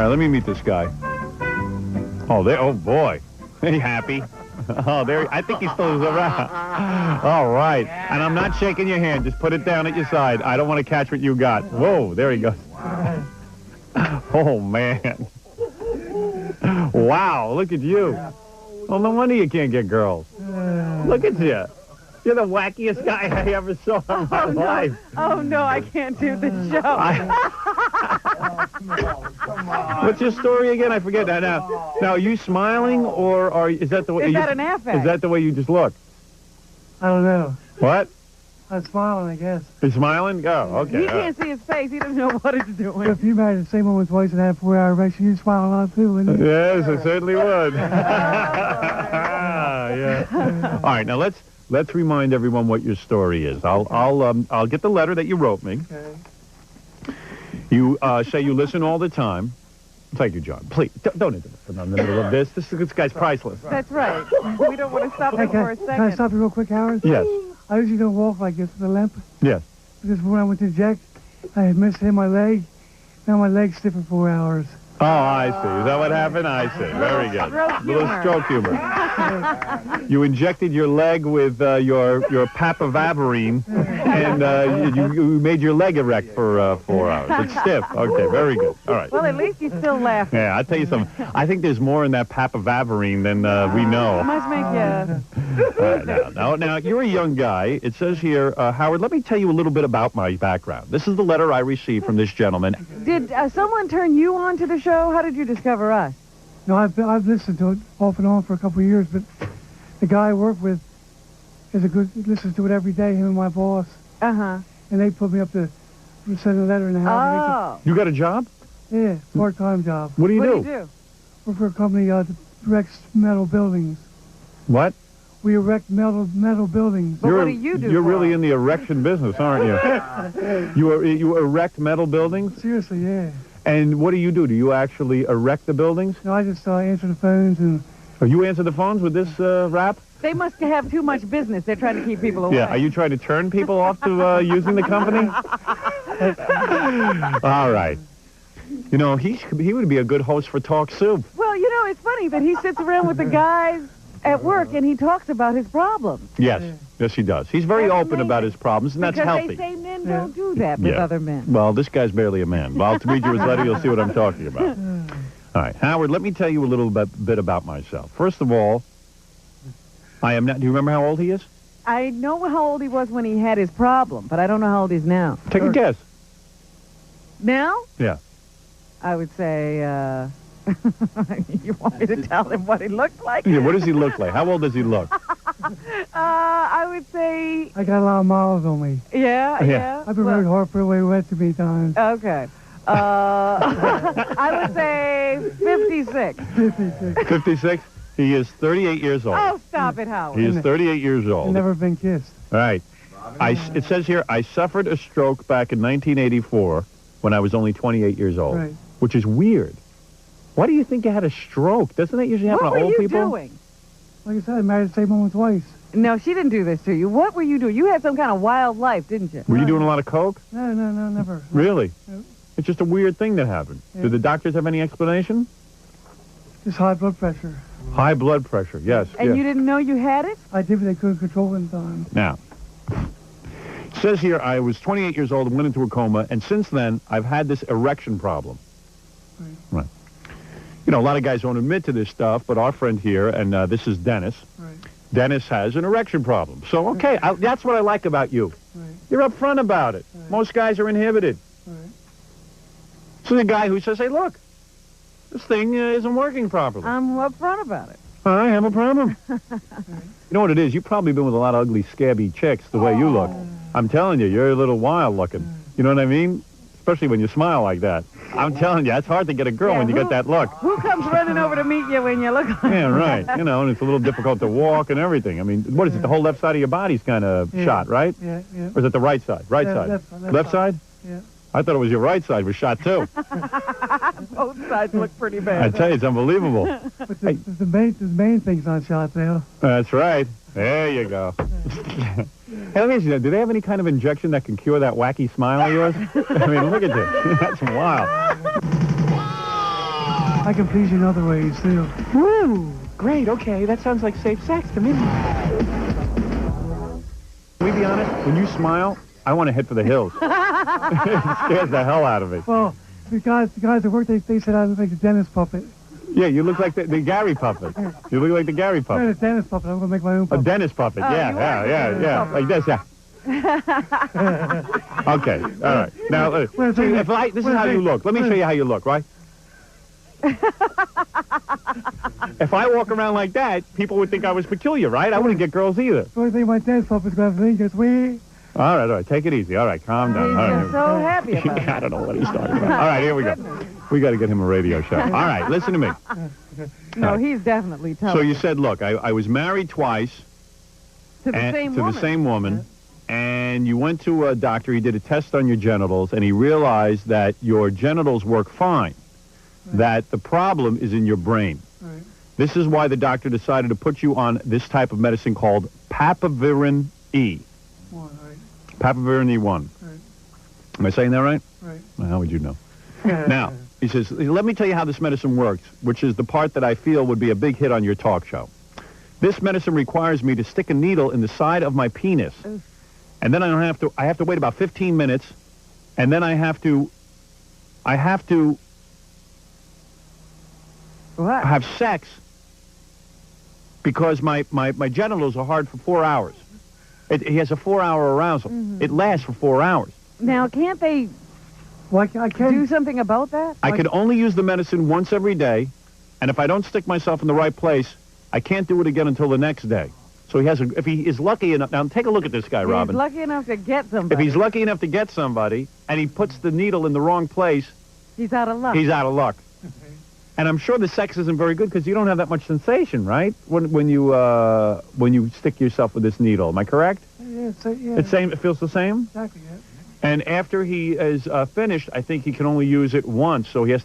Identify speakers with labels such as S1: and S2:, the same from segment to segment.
S1: right, let me meet this guy. Oh, boy. Are you happy? Oh, there. I think he still is around. All right. And I'm not shaking your hand. Just put it down at your side. I don't want to catch what you got. Whoa, there he goes. Oh, man. Wow, look at you. Well, no wonder you can't get girls. Look at you. You're the wackiest guy I ever saw in my life.
S2: Oh, no, I can't do this show.
S1: What's your story again? I forget that now. Now, are you smiling, or is that the way?
S2: Is that an affect?
S1: Is that the way you just look?
S3: I don't know.
S1: What?
S3: I'm smiling, I guess.
S1: He's smiling? Oh, okay.
S2: He can't see his face. He doesn't know what he's doing.
S3: If you married the same woman twice and had a 4-hour erection, you'd smile a lot too, wouldn't you?
S1: Yes, I certainly would. Yeah. All right, now let's remind everyone what your story is. I'll get the letter that you wrote me.
S3: Okay.
S1: You say you listen all the time. Thank you, John. Please, don't interrupt in the middle of this. This guy's priceless.
S2: That's right. We don't want to stop him for a second.
S3: Can I stop you real quick, Howard?
S1: Yes.
S3: I usually don't walk like this with a limp.
S1: Yes.
S3: Because when I went to inject, I had hit my leg. Now my leg's stiff for 4 hours.
S1: Oh, I see. Is that what happened? I see. Very good. Little stroke humor. You injected your leg with your papaverine, and you made your leg erect for 4 hours. It's stiff. Okay, very good. All right.
S2: Well, at least you still laugh.
S1: Yeah, I'll tell you something. I think there's more in that papaverine than we know.
S2: It must make you...
S1: Now, you're a young guy. It says here, Howard, let me tell you a little bit about my background. This is the letter I received from this gentleman.
S2: Did someone turn you on to the show? How did you discover us?
S3: No, I've listened to it off and on for a couple of years, but the guy I work with listens to it every day, him and my boss.
S2: Uh-huh.
S3: And they put me up to send a letter in the house.
S2: Oh.
S1: You got a job?
S3: Yeah, part-time job.
S1: What do you do?
S2: What do you do?
S3: Work for a company that erects metal buildings.
S1: What?
S3: We erect metal buildings.
S2: But what do you do?
S1: You're really in the erection business, aren't you? You erect metal buildings?
S3: Seriously, yeah.
S1: And what do? Do you actually erect the buildings?
S3: No, I just answer the phones and...
S1: Oh, you answer the phones with this rap?
S2: They must have too much business. They're trying to keep people away.
S1: Yeah, are you trying to turn people off to using the company? All right. You know, he would be a good host for Talk Soup.
S2: Well, you know, it's funny that he sits around with the guys at work and he talks about his problems.
S1: Yes, yes he does. He's very open about his problems, and that's healthy.
S2: Because they say men don't do that with other men.
S1: Well, this guy's barely a man. Well, I'll read you his letter, you'll see what I'm talking about. All right, Howard, let me tell you a little bit about myself. First of all, I am not... Do you remember how old he is?
S2: I know how old he was when he had his problem, but I don't know how old he is now.
S1: Take a guess.
S2: Now?
S1: Yeah.
S2: I would say, you want me to tell him what he looked like?
S1: Yeah, what does he look like? How old does he look?
S2: I would say...
S3: I got a lot of miles on me.
S2: Yeah.
S3: I've been rode Harper away wet too many times.
S2: Okay. I would say 56.
S3: 56.
S1: 56? He is 38 years old.
S2: Oh, stop it, Howard.
S1: He is 38 years old.
S3: I've never been kissed.
S1: All right. It says here, I suffered a stroke back in 1984 when I was only 28 years old.
S3: Right.
S1: Which is weird. Why do you think you had a stroke? Doesn't that usually happen to old people?
S2: What were you doing?
S3: Like I said, I married the same woman twice.
S2: No, she didn't do this to you. What were you doing? You had some kind of wild life, didn't you?
S1: Were you doing a lot of coke?
S3: No, never.
S1: Really?
S3: No.
S1: It's just a weird thing that happened.
S3: Yeah.
S1: Did the doctors have any explanation?
S3: Just high blood pressure.
S1: High blood pressure, yes.
S2: And
S1: yes.
S2: you didn't know you had it?
S3: I did, but they couldn't control it in time.
S1: Now, it says here, I was 28 years old and went into a coma, and since then, I've had this erection problem. Right. You know, a lot of guys don't admit to this stuff, but our friend here, and this is Dennis.
S3: Right.
S1: Dennis has an erection problem. So, okay, that's what I like about you.
S3: Right.
S1: You're upfront about it.
S3: Right.
S1: Most guys are inhibited.
S3: Right.
S1: So the guy who says, hey, look, this thing isn't working properly.
S2: I'm upfront about it.
S1: I have a problem. You know what it is? You've probably been with a lot of ugly, scabby chicks the way you look. I'm telling you, you're a little wild looking. You know what I mean? Especially when you smile like that. I'm telling you, it's hard to get a girl when you get that look.
S2: Who comes running over to meet you when you look like
S1: Yeah, right. You know, and it's a little difficult to walk and everything. I mean, what is it? The whole left side of your body's kind of shot, right?
S3: Yeah.
S1: Or is it the right side? Right side? Left side?
S3: Yeah.
S1: I thought it was your right side was shot, too.
S2: Both sides look pretty bad.
S1: I tell you, it's unbelievable.
S3: But the main thing's not shot, though.
S1: That's right. There you go. Hey, let me ask you, do they have any kind of injection that can cure that wacky smile of yours? I mean, look at this. That's wild.
S3: I can please you in other ways, too.
S1: Woo! Great, okay, that sounds like safe sex to me. Can we be honest? When you smile, I want to head for the hills. It scares the hell out of me.
S3: Well, the guys at work, they said I look like the dentist puppet.
S1: Yeah, you look like the Gary puppet. You look like the Gary
S3: I'm
S1: puppet.
S3: a dentist puppet. I'm going to make my own
S1: A
S3: puppet.
S1: dentist puppet,
S2: Oh,
S1: yeah,
S2: you
S1: yeah,
S2: are
S1: yeah,
S2: a
S1: yeah.
S2: puppet.
S1: Like this, yeah. Okay, all right. Now, see, this is how you look. Let me show you how you look, right? If I walk around like that, people would think I was peculiar, right? I wouldn't get girls either.
S3: The only thing my dentist puppet's going to think is, we...
S1: All right, take it easy. All right, calm down.
S2: He's
S1: All
S2: just so
S1: right.
S2: happy about it.
S1: I don't know what he's talking about. All right, here we go. We got to get him a radio show. All right, listen to me.
S2: No, he's definitely tough.
S1: So you said, look, I was married twice
S2: to the same
S1: to
S2: woman.
S1: the same woman, and you went to a doctor. He did a test on your genitals, and he realized that your genitals work fine, that the problem is in your brain.
S3: Right.
S1: This is why the doctor decided to put you on this type of medicine called Papavirin E.
S3: Right.
S1: Papavirin E1.
S3: Right.
S1: Am I saying that right?
S3: Right.
S1: Well, how would you know? Now, he says, let me tell you how this medicine works, which is the part that I feel would be a big hit on your talk show. This medicine requires me to stick a needle in the side of my penis. And then I have to wait about 15 minutes, and then I have to
S2: What?
S1: have sex because my genitals are hard for 4 hours. He has a 4-hour arousal. It lasts for 4 hours.
S2: Now, can't they
S3: Well, I can't...
S2: do something about that?
S1: I could only use the medicine once every day, and if I don't stick myself in the right place, I can't do it again until the next day. So if he is lucky enough, now take a look at this guy, Robin.
S2: He's lucky enough to get
S1: If
S2: somebody.
S1: he's lucky enough to get somebody, and he puts the needle in the wrong place,
S2: He's out of luck.
S1: he's out of luck. And I'm sure the sex isn't very good because you don't have that much sensation, right? When you stick yourself with this needle, am I correct?
S3: Yeah,
S1: It feels the same.
S3: exactly, yeah.
S1: And after he is finished, I think he can only use it once. So he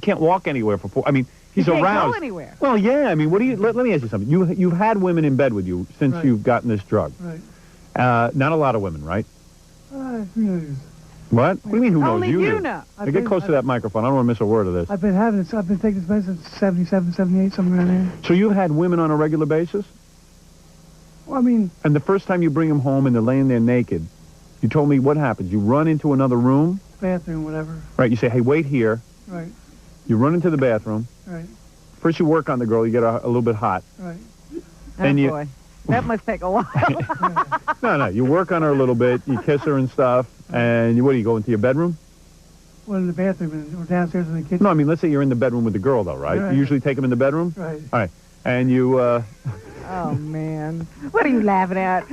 S1: can't walk anywhere for 4. I mean, he's
S2: He can't
S1: aroused.
S2: go anywhere.
S1: Well, yeah. I mean, let me ask you something. You've had women in bed with you since
S3: Right.
S1: you've gotten this drug.
S3: Right.
S1: Not a lot of women, right?
S3: Who knows?
S1: What? What do you mean? Who knows?
S2: Only you know.
S1: Now get close to that microphone. I don't want to miss a word of this.
S3: I've been taking this medicine since 77, 78, somewhere around there.
S1: So you've had women on a regular basis,
S3: Well, I mean,
S1: and the first time you bring them home and they're laying there naked, you told me what happens. You run into another room,
S3: bathroom, whatever.
S1: right? You say, "Hey, wait here."
S3: Right,
S1: You run into the bathroom.
S3: right,
S1: First, you work on the girl. You get a little bit hot.
S3: right.
S2: Oh,
S1: and you-
S2: boy. That must take a while.
S1: No, you work on her a little bit. You kiss her and stuff. And what do you go into your bedroom?
S3: Well, in the bathroom or downstairs in the kitchen.
S1: No, I mean, let's say you're in the bedroom with the girl, though, right?
S3: Right.
S1: You usually take them in the bedroom?
S3: Right.
S1: All right. And you,
S2: Oh, man. What are you laughing at?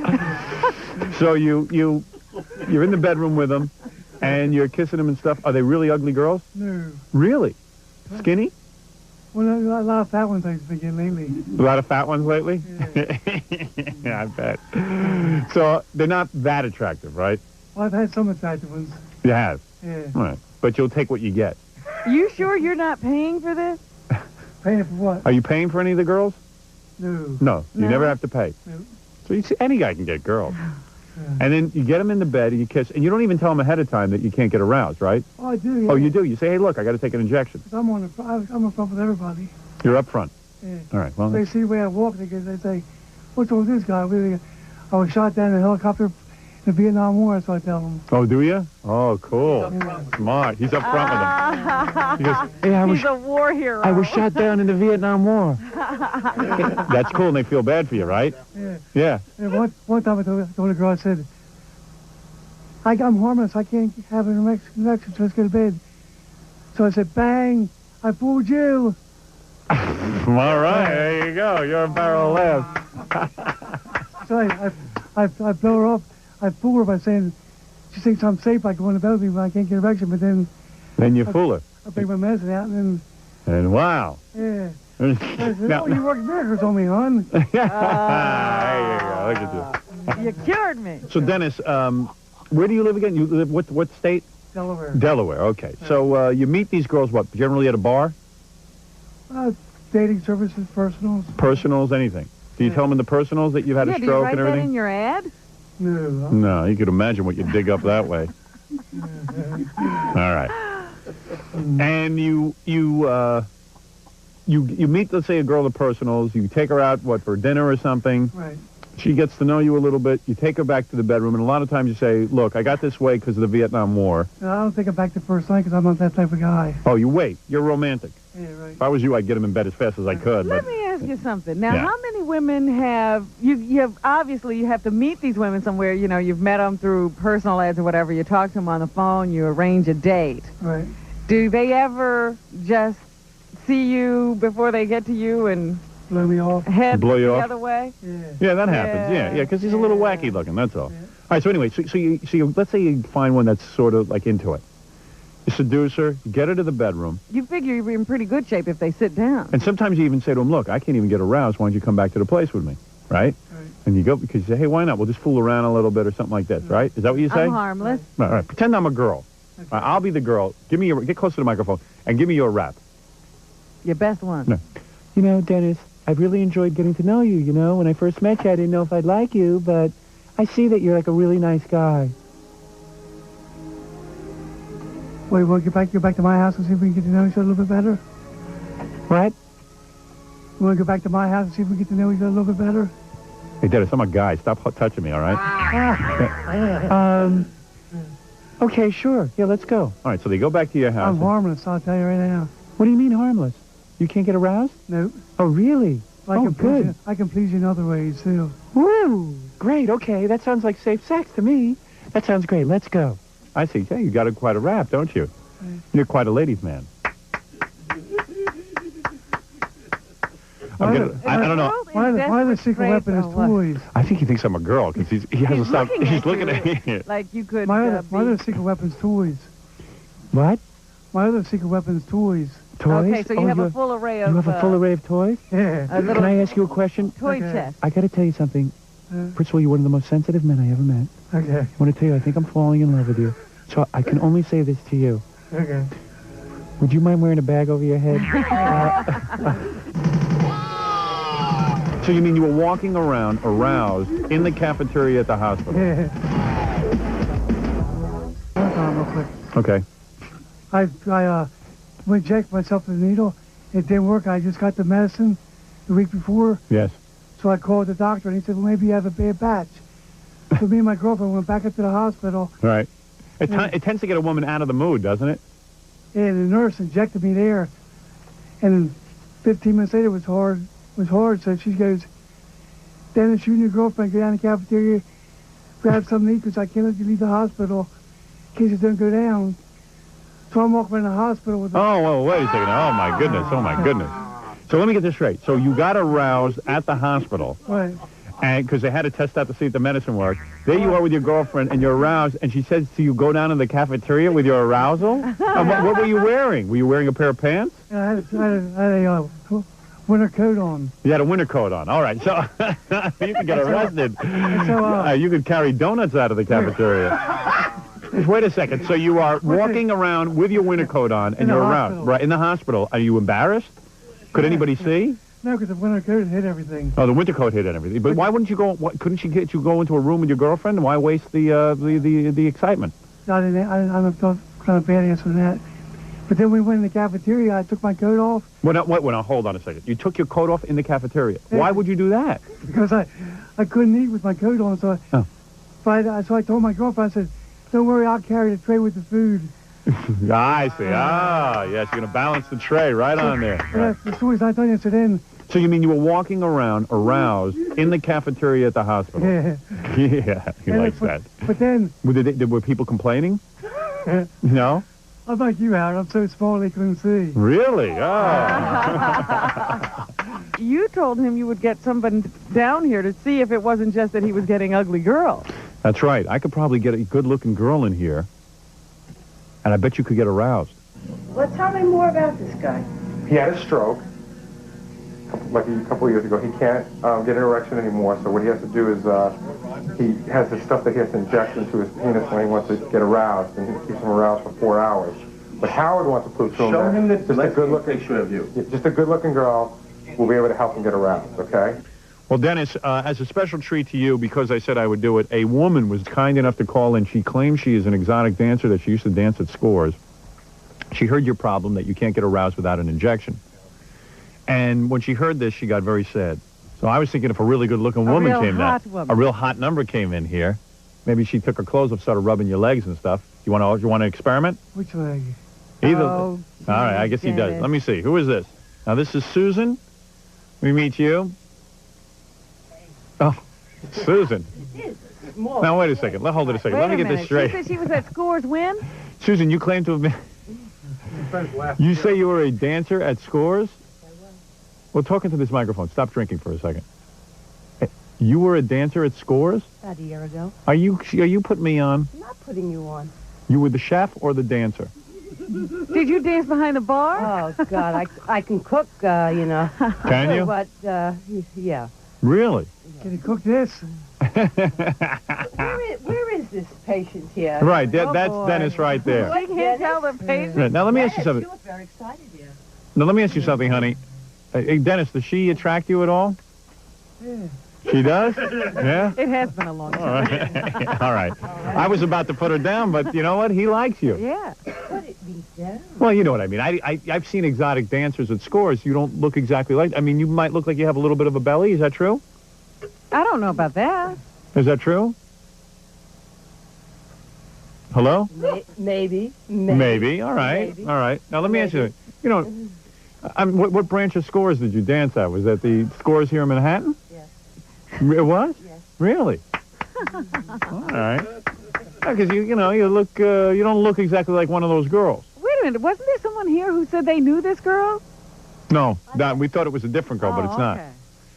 S1: so you're in the bedroom with them, and you're kissing them and stuff. Are they really ugly girls?
S3: No.
S1: Really? Skinny?
S3: Well, a lot of fat ones I've been getting lately.
S1: A lot of fat ones lately? Yeah, I bet. So they're not that attractive, right?
S3: Well, I've had some attractive ones.
S1: You have.
S3: Yeah.
S1: All right. But you'll take what you get.
S2: You sure you're not paying for this?
S3: Paying for what?
S1: Are you paying for any of the girls?
S3: No.
S1: No. You
S2: No.
S1: never have to pay.
S3: No.
S1: So you see, any guy can get girls. And then you get them in the bed and you kiss, and you don't even tell them ahead of time that you can't get aroused, right?
S3: Oh, I do, yeah.
S1: Oh, you do? You say, hey, look, I got to take an injection.
S3: 'Cause I'm up front with everybody.
S1: You're up front.
S3: Yeah.
S1: All right, well,
S3: They see the way I walk, they say, what's wrong with this guy? I was shot down in a helicopter in the Vietnam War, so I tell them.
S1: oh, do you? Oh, cool.
S3: Yeah.
S1: Smart. He's up front with them. He goes, hey,
S2: He's a war hero.
S1: I was shot down in the Vietnam War. That's cool, and they feel bad for you, right?
S3: Yeah.
S1: Yeah.
S3: And one time I told a girl, I said, I'm harmless. I can't have an erection, so let's go to bed. So I said, bang, I fooled you.
S1: All right, there you go. You're a barrel laugh.
S3: So I blow her up. I fool her by saying, she thinks I'm safe by going to bed with me when I can't get an erection, but then
S1: Then you fool her.
S3: I bring my medicine out, and
S1: And wow.
S3: then, yeah. I said,
S1: Now-
S3: oh, you work miracles on me, hon.
S1: There you go. Look at this.
S2: You cured me.
S1: So, Dennis, where do you live again? You live what state?
S3: Delaware.
S1: Delaware. Okay. So you meet these girls what? Generally at a bar?
S3: Dating services, personals.
S1: Personals, anything? Do you tell them in the personals that you've had a
S2: Yeah, do you
S1: stroke
S2: write
S1: and
S2: that
S1: everything?
S2: in your ad?
S3: No.
S1: No, you could imagine what you dig up that way. All right. and you meet, let's say, a girl at Personals. You take her out, what, for dinner or something.
S3: Right.
S1: She gets to know you a little bit. You take her back to the bedroom, and a lot of times you say, look, I got this way because of the Vietnam War.
S3: No, I don't take it back the first night because I'm not that type of guy.
S1: Oh, you wait. You're romantic.
S3: Yeah, right.
S1: If I was you, I'd get him in bed as fast as I could.
S2: Let
S1: But
S2: me ask you something. Now,
S1: Yeah.
S2: how many women have you have obviously you have to meet these women somewhere. You know, you've met them through personal ads or whatever. You talk to them on the phone. You arrange a date.
S3: Right.
S2: Do they ever just see you before they get to you and
S3: Blow me off.
S2: head
S1: Blow you
S2: the
S1: off?
S2: other way?
S3: Yeah.
S1: yeah, that happens. Yeah, because he's a little
S2: Yeah.
S1: wacky looking. That's all. All right. So anyway, so you let's say you find one that's sort of like into it. You seduce her. You get her to the bedroom.
S2: You figure you're in pretty good shape if they sit down.
S1: And sometimes you even say to him, look, I can't even get aroused. Why don't you come back to the place with me? Right?
S3: Right.
S1: And you go, because you say, hey, why not? We'll just fool around a little bit or something like this, right? Is that what you say?
S2: I'm harmless.
S1: All right. Pretend I'm a girl.
S3: Okay.
S1: I'll be the girl. Give me get close to the microphone and give me your rap.
S2: Your best one.
S1: No. You know, Dennis, I've really enjoyed getting to know you. You know, when I first met you, I didn't know if I'd like you, but I see that you're like a really nice guy.
S3: Wait, we'll go back to my house and see if we can get to know each other a little bit better?
S1: What?
S3: You want to go back to my house and see if we get to know each other a little bit better?
S1: Hey, Dennis, I'm a guy. Stop touching me, all right? Okay, sure. Yeah, let's go. All right, so they go back to your house.
S3: I'm harmless, I'll tell you right now.
S1: What do you mean harmless? You can't get aroused?
S3: No.
S1: Oh, really?
S3: I
S1: Oh,
S3: can please
S1: good.
S3: you. I can please you in other ways, too.
S1: Woo! Great, okay. That sounds like safe sex to me. That sounds great. Let's go. I see. Hey, you got quite a rap, don't you? You're quite a ladies' man. I don't know.
S3: Why are the secret weapon is toys?
S1: I think he thinks I'm a girl because he hasn't stopped. He's looking at me.
S2: Like you could
S3: My
S2: be...
S3: other secret weapon's toys.
S1: What?
S3: My other secret wepon's toys.
S1: Toys?
S2: Okay, so you have a full array of...
S1: You have a full array of toys?
S3: Yeah.
S2: a little
S1: Can I ask you a question?
S2: toy
S3: Okay.
S2: chest.
S1: I got to tell you something. First of all, you're one of the most sensitive men I ever met.
S3: Okay.
S1: I want to tell you, I think I'm falling in love with you. So I can only say this to you.
S3: Okay.
S1: Would you mind wearing a bag over your head? So you mean you were walking around aroused in the cafeteria at the hospital?
S3: Yeah. Hold on real quick.
S1: Okay.
S3: I went checked myself with a needle. It didn't work. I just got the medicine the week before.
S1: Yes.
S3: So I called the doctor, and he said, well, maybe you have a bad batch. So me and my girlfriend went back up to the hospital,
S1: All right. It tends to get a woman out of the mood, doesn't it?
S3: and the nurse injected me there. And 15 minutes later, it was hard. So she goes, Dennis, you and your girlfriend go down to the cafeteria, grab something to eat, because I can't let you leave the hospital in case it doesn't go down. So I'm walking in the hospital with
S1: Oh, well, wait a second. Oh, my goodness. Oh, my goodness. So let me get this straight. So you got aroused at the hospital,
S3: Right.
S1: and because they had to test out to see if the medicine worked. There you are with your girlfriend, and you're aroused, and she says to you, go down to the cafeteria with your arousal? What were you wearing? Were you wearing a pair of pants?
S3: And I had a winter coat on.
S1: You had a winter coat on. All right, so you could get arrested.
S3: So,
S1: You could carry donuts out of the cafeteria. Just wait a second. So you are walking around with your winter coat on, and
S3: In the
S1: you're around,
S3: hospital.
S1: right, in the hospital. Are you embarrassed? Could anybody see?
S3: No, because the winter coat hit everything.
S1: Oh, the winter coat hit and everything. But why wouldn't you go? Couldn't she get you go into a room with your girlfriend? Why waste the excitement?
S3: I'm not kind of bad answer that. But then we went in the cafeteria. I took my coat off
S1: Well, now, hold on a second. You took your coat off in the cafeteria. Why would you do that?
S3: because I couldn't eat with my coat on. So so I told my girlfriend, I said, don't worry, I'll carry the tray with the food.
S1: I see. Ah, yes, you're going to balance the tray right on there.
S3: And that's the stories I told you. So then,
S1: So you mean you were walking around aroused in the cafeteria at the hospital?
S3: yeah.
S1: Yeah, he likes that.
S3: But then,
S1: Were people complaining? No?
S3: I'm like you, Howard. I'm so small they couldn't see.
S1: Really? Oh.
S2: You told him you would get somebody down here to see if it wasn't just that he was getting ugly girls.
S1: That's right. I could probably get a good-looking girl in here, and I bet you could get aroused.
S4: Well, tell me more about this guy.
S5: He had a stroke like a couple of years ago. He can't get an erection anymore, so what he has to do is he has this stuff that he has to inject into his penis when he wants to get aroused, and he keeps him aroused for 4 hours. But Howard wants to prove to him
S6: Show him
S5: that
S6: the
S5: just a good-looking
S6: picture of you.
S5: just a good-looking girl will be able to help him get aroused, okay?
S1: Well, Dennis, as a special treat to you, because I said I would do it, a woman was kind enough to call in. She claims she is an exotic dancer, that she used to dance at Scores. She heard your problem that you can't get aroused without an injection. And when she heard this, she got very sad. So I was thinking if a really good-looking woman came down, a real hot number came in here, maybe she took her clothes off, started rubbing your legs and stuff. You want to experiment?
S3: Which leg?
S1: Either.
S2: Oh,
S1: all right, I guess he does.
S2: Dennis.
S1: Let me see. Who is this? Now, this is Susan. We meet you. Oh, Susan. Now, wait a second. Hold it a second.
S2: Wait
S1: Let me
S2: a
S1: get
S2: minute.
S1: this straight.
S2: She said she was at Scores when?
S1: Susan, you claim to have been... You say you were a dancer at Scores? Well, talk into this microphone. Stop drinking for a second. You were a dancer at Scores?
S4: About a year ago.
S1: Are you putting me on?
S4: I'm not putting you on.
S1: You were the chef or the dancer?
S2: Did you dance behind the bar?
S4: Oh, God, I can cook, you know.
S1: Can you?
S4: But, yeah.
S1: Really?
S3: Can you cook this?
S4: Where is this patient here?
S1: Right,
S2: Oh,
S1: that's
S2: boy.
S1: Dennis right there.
S2: I can't tell the patient.
S1: Right, now let me ask you
S4: Dennis,
S1: something.
S4: you look very excited here.
S1: Now let me ask you something, honey. Hey, Dennis, does she attract you at all?
S3: Yeah.
S1: She does? Yeah?
S2: It has been a long
S1: All
S2: time.
S1: right. All right. I was about to put her down, but you know what? He likes you.
S2: Yeah.
S4: Put it me down.
S1: Well, you know what I mean. I've seen exotic dancers at Scores. You don't look exactly like... I mean, you might look like you have a little bit of a belly. Is that true?
S2: I don't know about that.
S1: Is that true? Hello?
S4: Maybe.
S1: Maybe. All right.
S4: Maybe.
S1: All right. Now, let me ask you, you know, what branch of Scores did you dance at? Was that the Scores here in Manhattan?
S4: Yes.
S1: It was?
S4: Yes.
S1: Really? All right. Because you look, you don't look exactly like one of those girls.
S2: Wait a minute. Wasn't there someone here who said they knew this girl?
S1: No, we thought it was a different girl, but it's not.
S2: Okay.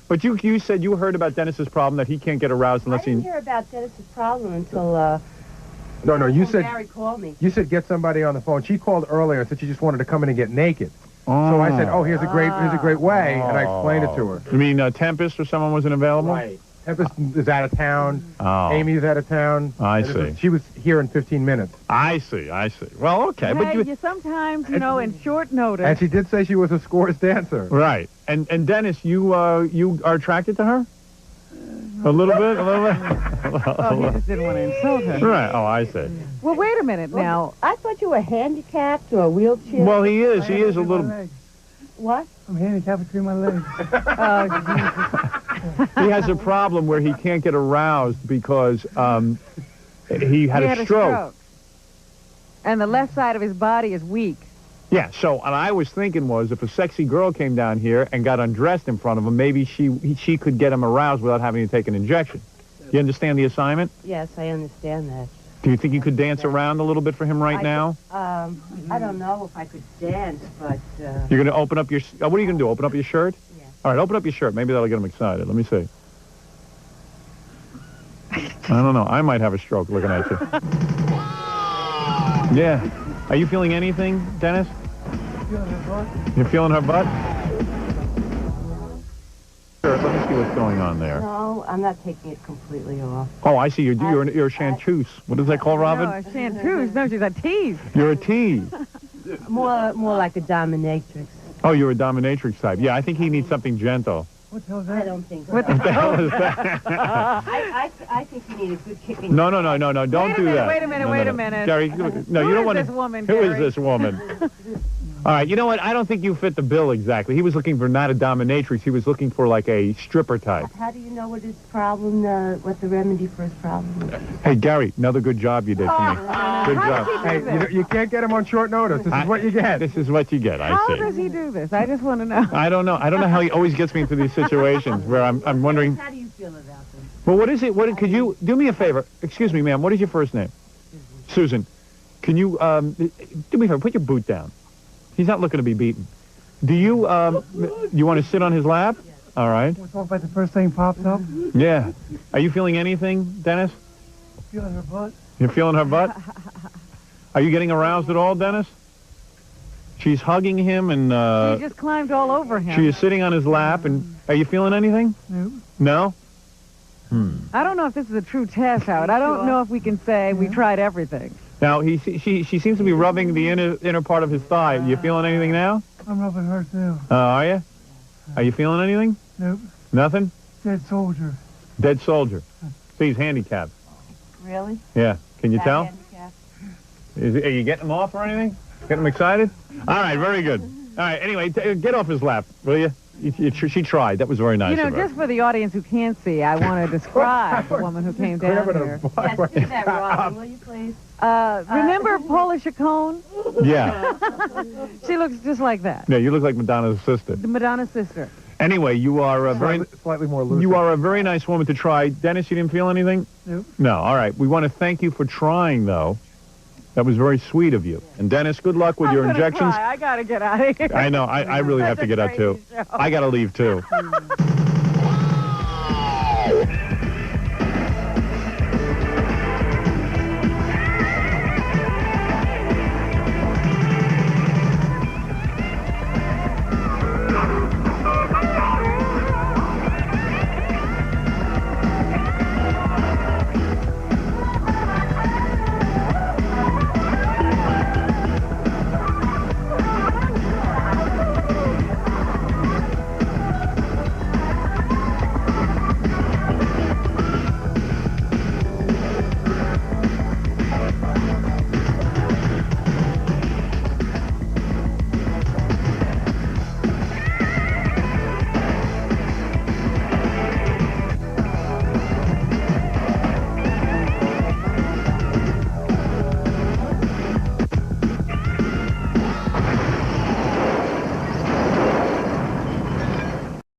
S1: But you said you heard about Dennis's problem that he can't get aroused
S4: I
S1: unless
S4: didn't
S1: he...
S4: hear about Dennis's problem until,
S5: No, you said
S4: Gary called me.
S5: you said get somebody on the phone. She called earlier and said she just wanted to come in and get naked. So I said, oh, here's a great way, and I explained it to her.
S1: You mean Tempest or someone wasn't available?
S5: Right. Tempest is out of town.
S1: Oh.
S5: Amy's out of town.
S1: I
S5: And
S1: see.
S5: She was here in 15 minutes.
S1: I see. Well, okay, but
S2: Hey, you sometimes, in short notice.
S5: And she did say she was a Scores dancer.
S1: Right. And Dennis, you are attracted to her? A little bit?
S2: Oh, he just didn't want to insult her.
S1: Right. Oh, I see.
S2: Well, wait a minute now.
S4: I thought you were handicapped or a wheelchair.
S1: Well, he is. He is a
S3: Between my
S1: little...
S3: legs.
S4: What?
S3: I'm handicapped between my legs.
S2: Oh, Jesus.
S1: He has a problem where he can't get aroused because he had a stroke.
S2: And the left side of his body is weak.
S1: Yeah, so what I was thinking was if a sexy girl came down here and got undressed in front of him, maybe she could get him aroused without having to take an injection. You understand the assignment?
S4: Yes, I understand that.
S1: Do you think you could dance around a little bit for him right now?
S4: I don't know if I could dance, but...
S1: You're going to open up your... what are you going to do, open up your shirt?
S4: Yeah.
S1: All right, open up your shirt. Maybe that'll get him excited. Let me see. I don't know. I might have a stroke looking at you. Yeah. Are you feeling anything, Dennis? You're feeling her butt? Sure, let me see what's going on there.
S4: No, I'm not taking it completely off.
S1: Oh, I see. You're a chanteuse. What is that called, Robin?
S2: No, a chanteuse. No, she's a tease.
S1: You're a tease.
S4: More like a dominatrix.
S1: Oh, you're a dominatrix type. Yeah, I think he needs something gentle.
S3: What the hell is
S4: I
S3: that?
S4: don't think so.
S2: What the
S1: What the hell is that?
S4: I think you need a good kick in
S1: No, don't do that.
S2: Wait a minute,
S1: No,
S2: wait
S1: no.
S2: a minute.
S1: Gary, no,
S2: Who
S1: you don't
S2: is
S1: want to...
S2: this woman,
S1: Who is
S2: Gary?
S1: this woman? All right, you know what? I don't think you fit the bill exactly. He was looking for not a dominatrix. He was looking for like a stripper type.
S4: How do you know what his problem, what the remedy for his problem is?
S1: Hey, Gary, another good job you did for me. Good
S2: How
S1: job.
S2: does he
S5: Hey,
S2: do this?
S5: you can't get him on short notice. This is what you get.
S1: This is what you get, I
S2: How
S1: see.
S2: does he do this? I just want to know.
S1: I don't know. I don't know how he always gets me into these situations where I'm wondering,
S4: How do you feel about them?
S1: well, what is it? Could you do me a favor? Excuse me, ma'am. What is your first name? Susan. Can you, do me a favor, put your boot down. He's not looking to be beaten. Do you want to sit on his lap? All right.
S3: We'll talk about the first thing pops up.
S1: Yeah. Are you feeling anything, Dennis?
S3: Feeling her butt.
S1: You're feeling her butt? Are you getting aroused at all, Dennis? She's hugging him and
S2: She just climbed all over him.
S1: she is sitting on his lap. And are you feeling anything?
S3: Nope.
S1: No?
S2: I don't know if this is a true test, Howard. I don't know if we can say we tried everything.
S1: Now, she seems to be rubbing the inner part of his thigh. You feeling anything now?
S3: I'm rubbing her too.
S1: Are you? Are you feeling anything?
S3: Nope.
S1: Nothing?
S3: Dead soldier.
S1: Dead soldier. See, he's handicapped.
S4: Really?
S1: Yeah. Can you
S4: That
S1: tell?
S4: handicap?
S1: Are you getting him off or anything? Get him excited? All right, very good. All right, anyway, get off his lap, will you? She tried. That was very nice
S2: You know,
S1: of her.
S2: just for the audience who can't see, I want to describe the woman who came down here.
S4: Yes, do that, Robin, will you please?
S2: Remember Paula Chacon?
S1: Yeah.
S2: She looks just like that.
S1: Yeah, you look like Madonna's sister.
S2: The Madonna's sister.
S1: Anyway, you are a
S5: Slightly more loose.
S1: you are a very nice woman to try. Dennis, you didn't feel anything?
S3: Nope.
S1: No. All right. We want to thank you for trying, though. That was very sweet of you. And Dennis, good luck with your
S2: I'm gonna
S1: injections.
S2: cry. I gotta get out of here.
S1: I know. I really have to
S2: That's a
S1: get out too.
S2: crazy show.
S1: I got to leave too.